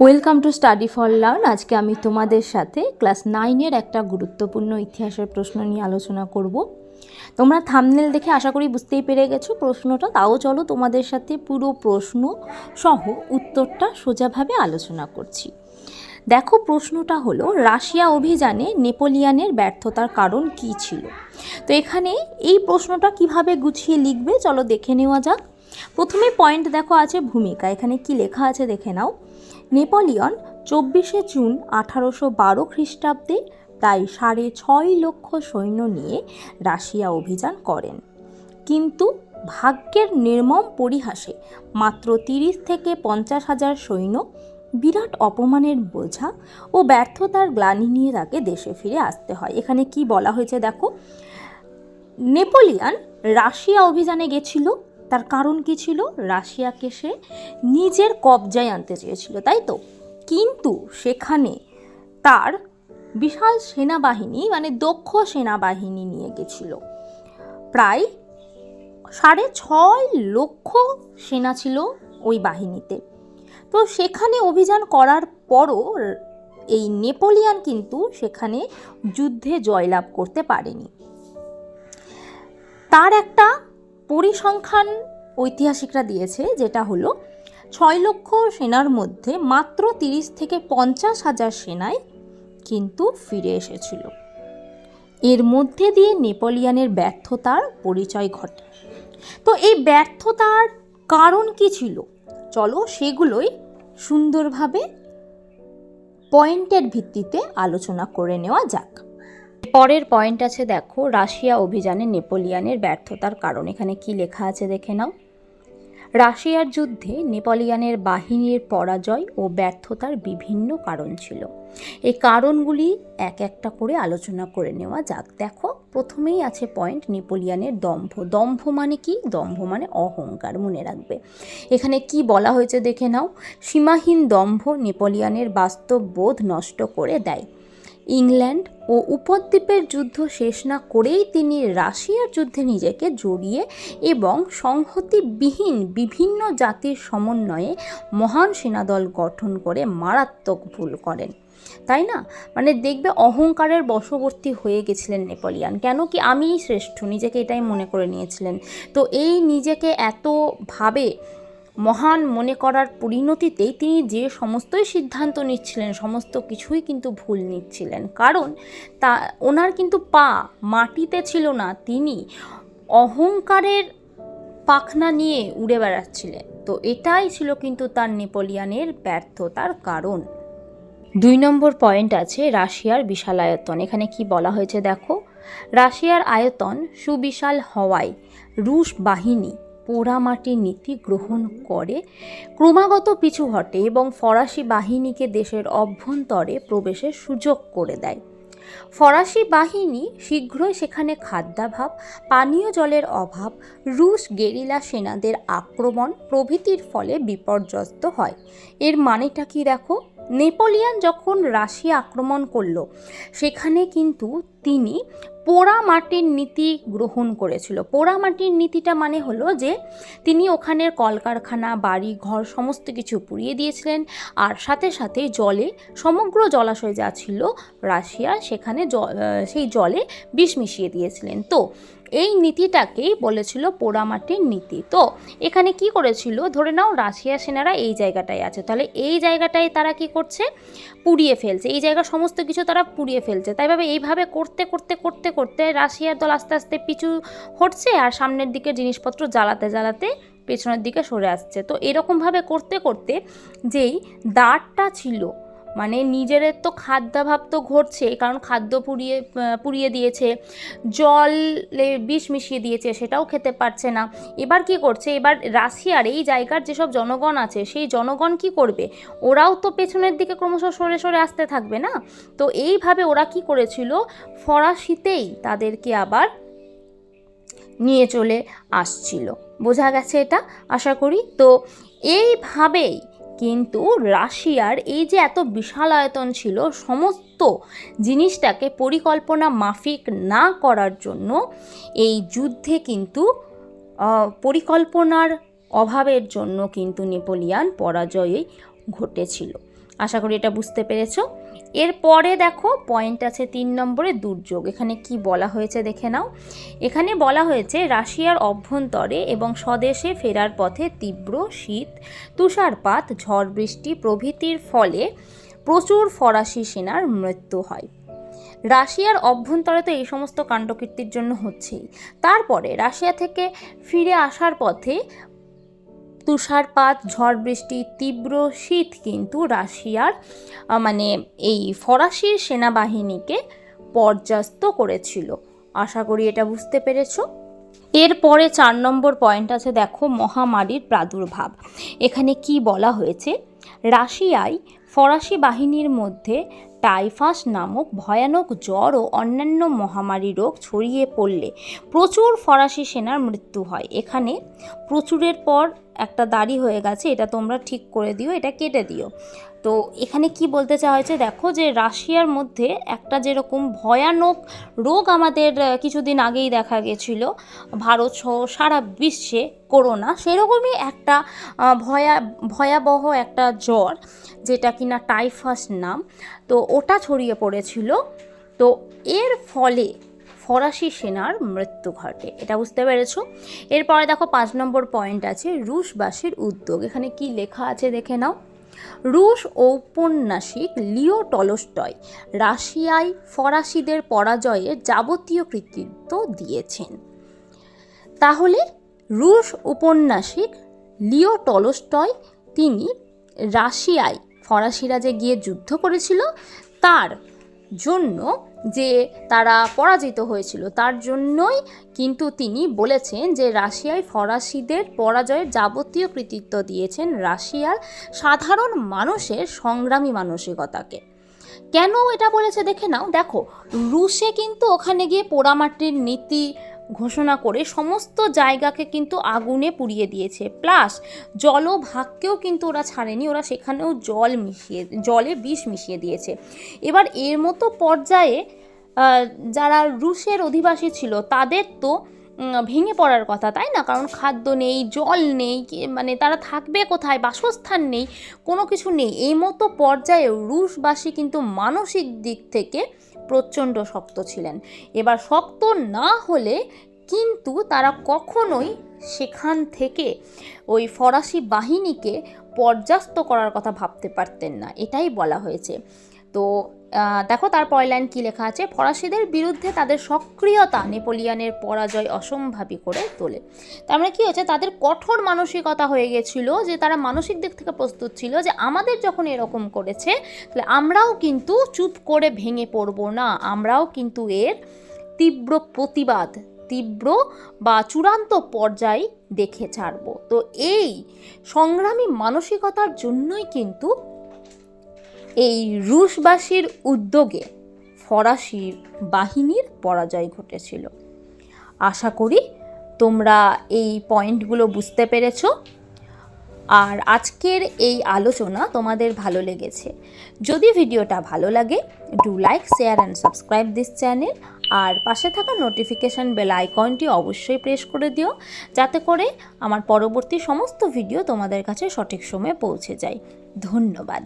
Welcome to study for learn. আজকে আমি তোমাদের সাথে ক্লাস 9-এর একটা গুরুত্বপূর্ণ ইতিহাসের প্রশ্ন নিয়ে আলোচনা করব। তোমরা থাম্বনেল দেখে আশা করি বুঝতেই পেরে গেছো প্রশ্নটা, তাও চলো তোমাদের সাথে পুরো প্রশ্ন সহ উত্তরটা সোজাভাবে আলোচনা করছি। দেখো, প্রশ্নটা হলো রাশিয়া অভিযানে নেপোলিয়নের ব্যর্থতার কারণ কী ছিল। তো এখানে এই প্রশ্নটা কিভাবে গুছিয়ে লিখবে চলো দেখে নেওয়া যাক। প্রথমে পয়েন্ট দেখো আছে ভূমিকা, এখানে কি লেখা আছে দেখে নাও। নেপোলিয়ন 24শে জুন 1812 খ্রিস্টাব্দে প্রায় 6.5 লক্ষ সৈন্য নিয়ে রাশিয়া অভিযান করেন, কিন্তু ভাগ্যের নির্মম পরিহাসে মাত্র 30 থেকে 50,000 সৈন্য বিরাট অপমানের বোঝা ও ব্যর্থতার গ্লানি নিয়ে তাকে দেশে ফিরে আসতে হয়। এখানে কি বলা হয়েছে দেখো, নেপোলিয়ন রাশিয়া অভিযানে গেছিল, তার কারণ কি ছিল? রাশিয়াকে সে নিজের কবজায় আনতে চেয়েছিল, তাই তো। কিন্তু সেখানে তার বিশাল সেনাবাহিনী মানে দক্ষ সেনাবাহিনী নিয়ে গেছিল, প্রায় 6.5 লক্ষ সেনা ছিল ওই বাহিনীতে। তো সেখানে অভিযান করার পরও এই নেপোলিয়ন কিন্তু সেখানে যুদ্ধে জয়লাভ করতে পারেনি। তার একটা পরিসংখ্যান ঐতিহাসিকরা দিয়েছে, যেটা হলো 6 লক্ষ সেনার মধ্যে মাত্র 30 থেকে 50,000 সেনাই কিন্তু ফিরে এসেছিল। এর মধ্যে দিয়ে নেপোলিয়নের ব্যর্থতার পরিচয় ঘটে। তো এই ব্যর্থতার কারণ কি ছিল চলো সেগুলোই সুন্দরভাবে পয়েন্টের ভিত্তিতে আলোচনা করে নেওয়া যাক। পরের পয়েন্ট আছে দেখো, রাশিয়া অভিযানে নেপোলিয়নের ব্যর্থতার কারণ। এখানে কি লেখা আছে দেখে নাও। রাশিয়ার যুদ্ধে নেপোলিয়নের বাহিনীর পরাজয় ও ব্যর্থতার বিভিন্ন কারণ ছিল। এই কারণগুলি এক একটা করে আলোচনা করে নেওয়া যাক। দেখো, প্রথমেই আছে পয়েন্ট নেপোলিয়নের দম্ভ। দম্ভ মানে কি? দম্ভ মানে অহংকার, মনে রাখবে। এখানে কি বলা হয়েছে দেখে নাও। সীমাহীন দম্ভ নেপোলিয়নের বাস্তব বোধ নষ্ট করে দেয়। ইংল্যান্ড ও উপদ্বীপের যুদ্ধ শেষ না করেই তিনি রাশিয়ার যুদ্ধে নিজেকে জড়িয়ে এবং সংহতিবিহীন বিভিন্ন জাতির সমন্বয়ে মহান সেনাদল গঠন করে মারাত্মক ভুল করেন, তাই না? মানে দেখবে অহংকারের বশবর্তী হয়ে গেছিলেন নেপোলিয়ন। কেন কি আমিই শ্রেষ্ঠ, নিজেকে এটাই মনে করে নিয়েছিলেন। তো এই নিজেকে এতভাবে মহান মনে করার পরিণতিতেই তিনি যে সমস্তই সিদ্ধান্ত নিচ্ছিলেন সমস্ত কিছুই কিন্তু ভুল নিচ্ছিলেন, কারণ তা ওনার কিন্তু পা মাটিতে ছিল না, তিনি অহংকারের পাখনা নিয়ে উড়ে বেড়াচ্ছিলেন। তো এটাই ছিল কিন্তু তার নেপোলিয়নের ব্যর্থতার কারণ। 2 নম্বর পয়েন্ট আছে রাশিয়ার বিশাল আয়তন। এখানে কি বলা হয়েছে দেখো, রাশিয়ার আয়তন সুবিশাল হওয়ায় রুশ বাহিনী পোড়ামাটির নীতি গ্রহণ করে ক্রমাগত পিছু হটে এবং ফরাসি বাহিনীকে দেশের অভ্যন্তরে প্রবেশের সুযোগ করে দেয়। ফরাসি বাহিনী শীঘ্রই সেখানে খাদ্যাভাব, পানীয় জলের অভাব, রুশ গেরিলা সেনাদের আক্রমণ প্রভৃতির ফলে বিপর্যস্ত হয়। এর মানেটা কি দেখো, নেপোলিয়ন যখন রাশিয়া আক্রমণ করলো সেখানে কিন্তু তিনি পোড়া মাটির নীতি গ্রহণ করেছিল। পোড়া মাটির নীতিটা মানে হলো যে তিনি ওখানের কলকারখানা, বাড়ি ঘর সমস্ত কিছু পুড়িয়ে দিয়েছিলেন, আর সাথে সাথে জলে সমগ্র জলাশয় যা ছিল রাশিয়ার সেখানে সেই জলে বিষ মিশিয়ে দিয়েছিলেন। তো এই নীতিটাকেই বলেছিল পোড়ামাটির নীতি। তো এখানে কি করেছিল, ধরে নাও রাশিয়ার সেনারা এই জায়গাটায় আছে, তাহলে এই জায়গাটায় তারা কি করছে, পুড়িয়ে ফেলছে, এই জায়গার সমস্ত কিছু তারা পুড়িয়ে ফেলছে। তাই ভাবে এইভাবে করতে করতে করতে করতে রাশিয়ার দল আস্তে আস্তে পিছু হটছে আর সামনের দিকে জিনিসপত্র জ্বালাতে জ্বালাতে পেছনের দিকে সরে আসছে। তো এরকমভাবে করতে করতে যেই দাঁড়টা ছিল, মানে নিজেদের তো খাদ্যাভাব তো ঘটছে, কারণ খাদ্য পুড়িয়ে দিয়েছে, জলে বিষ মিশিয়ে দিয়েছে, সেটাও খেতে পারছে না। এবার কি করছে, এবার রাশিয়ার এই জায়গার যেসব জনগণ আছে সেই জনগণ কি করবে, ওরাও তো পেছনের দিকে ক্রমশ সরে সরে আসতে থাকবে না। তো এইভাবে ওরা কি করেছিল, ফরাসিতেই তাদেরকে আবার নিয়ে চলে আসছিল। বোঝা গেছে এটা আশা করি। তো এইভাবেই কিন্তু রাশিয়ার এই যে এত বিশাল আয়তন ছিল, সমস্ত জিনিসটাকে পরিকল্পনা মাফিক না করার জন্য এই যুদ্ধে কিন্তু পরিকল্পনার অভাবের জন্য কিন্তু নেপোলিয়ন পরাজয়ই ঘটেছিল। আশা করি এটা বুঝতে পেরেছো। এরপরে দেখো পয়েন্ট আছে 3 নম্বরে দুর্যোগ। এখানে কি বলা হয়েছে দেখে নাও। এখানে বলা হয়েছে রাশিয়ার অভ্যন্তরে এবং স্বদেশে ফেরার পথে তীব্র শীত, তুষারপাত, ঝড় বৃষ্টি প্রভৃতির ফলে প্রচুর ফরাসি সেনার মৃত্যু হয়। রাশিয়ার অভ্যন্তরে তো এই সমস্ত কাণ্ডকীর্তির জন্য হচ্ছেই, তারপরে রাশিয়া থেকে ফিরে আসার পথে তুষারপাত, ঝড় বৃষ্টি, তীব্র শীত কিন্তু রাশিয়ার এই ফরাসি সেনাবাহিনীকে পর্যাস্ত করেছিল। আশা করি এটা বুঝতে পেরেছো। এরপরে 4 নম্বর পয়েন্ট আছে দেখো, মহামারীর প্রাদুর্ভাব। এখানে কি বলা হয়েছে, রাশিয়ায় ফরাসি বাহিনীর মধ্যে টাইফাস নামক ভয়ানক জ্বর ও অন্যান্য মহামারী রোগ ছড়িয়ে পড়লে প্রচুর ফরাসি সেনার মৃত্যু হয়। এখানে প্রচুরের পর একটা দাড়ি হয়ে গেছে, এটা তোমরা ঠিক করে দিও, এটা কেটে দিও। তো এখানে কি বলতে চাওয়া হয়েছে দেখো, যে রাশিয়ার মধ্যে একটা যেরকম ভয়ানক রোগ আমাদের কিছুদিন আগেই দেখা গেছিল ভারত সহ সারা বিশ্বে, করোনা, সেরকমই একটা ভয়াবহ একটা জ্বর, যেটা কিনা টাইফাস নাম, তো ওটা ছড়িয়ে পড়েছিল। তো এর ফলে ফরাসি সেনার মৃত্যু ঘটে, এটা বুঝতে পেরেছো। এরপরে দেখো 5 নম্বর পয়েন্ট আছে রুশবাসীর উদ্যোগ। এখানে কি লেখা আছে দেখে নাও। রুশ ঔপন্যাসিক লিও টলস্টয় রাশিয়ায় ফরাসিদের পরাজয়ের যাবতীয় কৃতিত্ব দিয়েছেন। তাহলে রুশ ঔপন্যাসিক লিও টলস্টয় তিনি রাশিয়ায় ফরাসিরা যে গিয়ে যুদ্ধ করেছিল তার জন্য, যে তারা পরাজিত হয়েছিল তার জন্যই কিন্তু তিনি বলেছেন যে রাশিয়ায় ফরাসিদের পরাজয়ের যাবতীয় কৃতিত্ব দিয়েছেন রাশিয়ার সাধারণ মানুষের সংগ্রামী মানসিকতাকে। কেন এটা বলেছে দেখে নাও। দেখো, রুশে কিন্তু ওখানে গিয়ে পোড়ামাটির নীতি ঘোষণা করে সমস্ত জায়গাকে কিন্তু আগুনে পুড়িয়ে দিয়েছে, প্লাস জলভাগকেও কিন্তু ওরা ছাড়েনি, ওরা সেখানেও জলে বিষ মিশিয়ে দিয়েছে। এবার এর মতো পর্যায়ে যারা রুশের অধিবাসী ছিল তাদের তো ভেঙে পড়ার কথা, তাই না? কারণ খাদ্য নেই, জল নেই, তারা থাকবে কোথায়, বাসস্থান নেই, কোনো কিছু নেই। এই মতো পর্যায়ে রুশবাসী কিন্তু মানসিক দিক থেকে প্রচণ্ড শক্ত ছিলেন। এবার শক্ত না হলে কিন্তু তারা কখনোই সেখান থেকে ওই ফরাসি বাহিনীকে পর্যাস্ত করার কথা ভাবতে পারতেন না, এটাই বলা হয়েছে। তো দেখো তারপর লাইন কি লেখা আছে, ফরাসিদের বিরুদ্ধে তাদের সক্রিয়তা নেপোলিয়নের পরাজয় অসম্ভাবী করে তোলে। তার মানে কি হচ্ছে, তাদের কঠোর মানসিকতা হয়ে গেছিল, যে তারা মানসিক দিক থেকে প্রস্তুত ছিল যে আমাদের যখন এরকম করেছে তাহলে আমরাও কিন্তু চুপ করে ভেঙে পড়ব না, আমরাও কিন্তু এর তীব্র প্রতিবাদ, তীব্র বা চূড়ান্ত পর্যায়ে দেখে ছাড়ব। তো এই সংগ্রামী মানসিকতার জন্যই কিন্তু এই রুশবাসীর উদ্যোগে ফরাসি বাহিনীর পরাজয় ঘটেছিল। আশা করি তোমরা এই পয়েন্টগুলো বুঝতে পেরেছো। আর আজকের এই আলোচনা তোমাদের ভালো লেগেছে, যদি ভিডিওটা ভালো লাগে do like, share and subscribe this channel. আর পাশে থাকা নোটিফিকেশান বেল আইকনটি অবশ্যই প্রেস করে দিও, যাতে করে আমার পরবর্তী সমস্ত ভিডিও তোমাদের কাছে সঠিক সময়ে পৌঁছে যায়। ধন্যবাদ।